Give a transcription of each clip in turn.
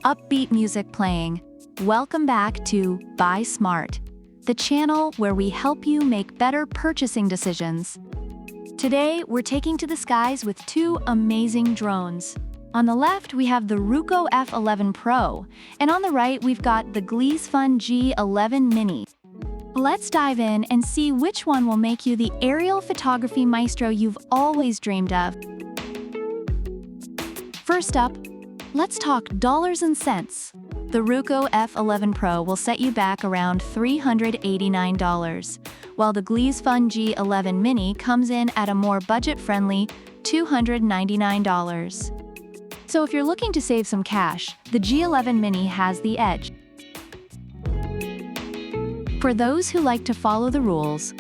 upbeat music playing. Welcome back to Buy Smart, the channel where we help you make better purchasing decisions. Today, we're taking to the skies with two amazing drones. On the left, we have the Ruko F11PRO, and on the right, we've got the Gleesfun G11MINI. Let's dive in and see which one will make you the aerial photography maestro you've always dreamed of. First up, let's talk dollars and cents. The Ruko F11PRO will set you back around $389, while the Gleesfun G11MINI comes in at a more budget-friendly $299. So if you're looking to save some cash, the G11MINI has the edge. For those who like to follow the rules,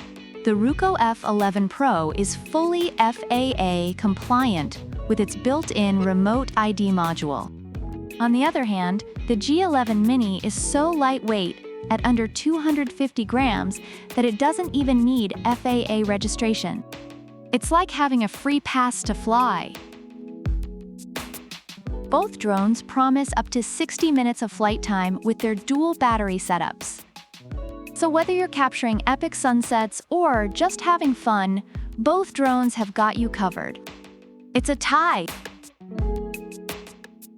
the Ruko F11PRO is fully FAA compliant with its built-in remote ID module. On the other hand, the G11MINI is so lightweight at under 250 grams that it doesn't even need FAA registration. It's like having a free pass to fly. Both drones promise up to 60 minutes of flight time with their dual battery setups. So whether you're capturing epic sunsets or just having fun, both drones have got you covered. It's a tie.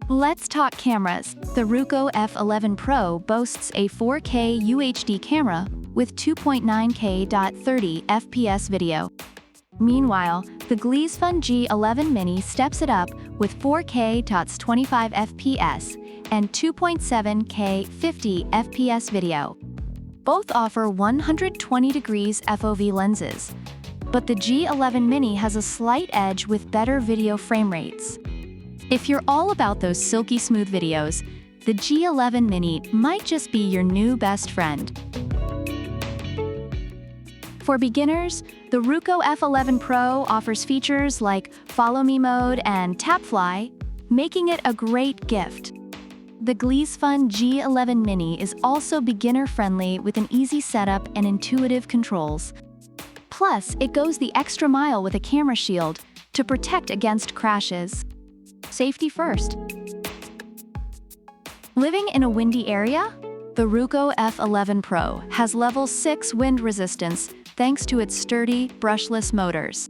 Let's talk cameras. The Ruko F11PRO boasts a 4K UHD camera with 2.9K.30 FPS video. Meanwhile, the Gleesfun G11MINI steps it up with 4K.25 FPS and 2.7K 50 FPS video. Both offer 120 degrees FOV lenses, but the G11MINI has a slight edge with better video frame rates. If you're all about those silky smooth videos, the G11MINI might just be your new best friend. For beginners, the Ruko F11PRO offers features like Follow Me mode and Tap Fly, making it a great gift. The Gleesfun G11MINI is also beginner-friendly with an easy setup and intuitive controls. Plus, it goes the extra mile with a camera shield to protect against crashes. Safety first. Living in a windy area? The Ruko F11PRO has level 6 wind resistance thanks to its sturdy, brushless motors.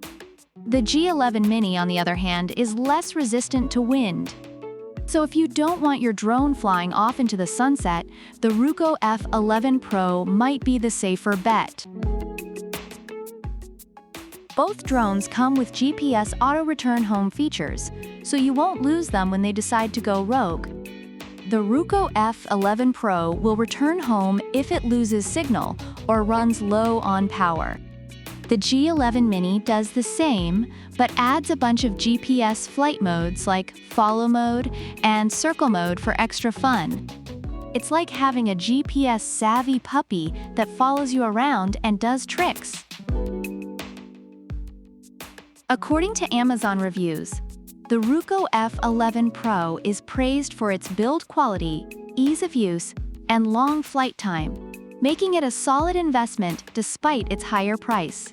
The G11MINI, on the other hand, is less resistant to wind. So if you don't want your drone flying off into the sunset, the Ruko F11PRO might be the safer bet. Both drones come with GPS auto-return home features, so you won't lose them when they decide to go rogue. The Ruko F11PRO will return home if it loses signal or runs low on power. The G11MINI does the same, but adds a bunch of GPS flight modes like Follow Mode and Circle Mode for extra fun. It's like having a GPS-savvy puppy that follows you around and does tricks. According to Amazon reviews, the Ruko F11PRO is praised for its build quality, ease of use, and long flight time, making it a solid investment despite its higher price.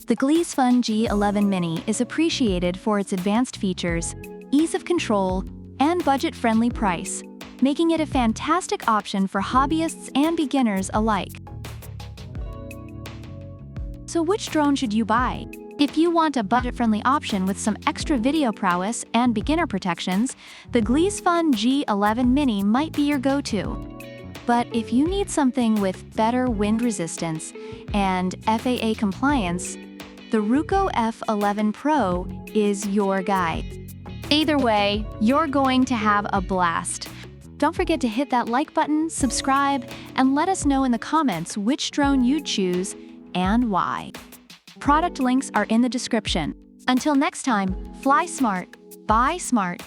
The Gleesfun G11MINI is appreciated for its advanced features, ease of control, and budget-friendly price, making it a fantastic option for hobbyists and beginners alike. So which drone should you buy? If you want a budget-friendly option with some extra video prowess and beginner protections, the Gleesfun G11MINI might be your go-to. But if you need something with better wind resistance and FAA compliance, the Ruko F11PRO is your guy. Either way, you're going to have a blast. Don't forget to hit that like button, subscribe, and let us know in the comments which drone you'd choose and why. Product links are in the description. Until next time, fly smart, buy smart.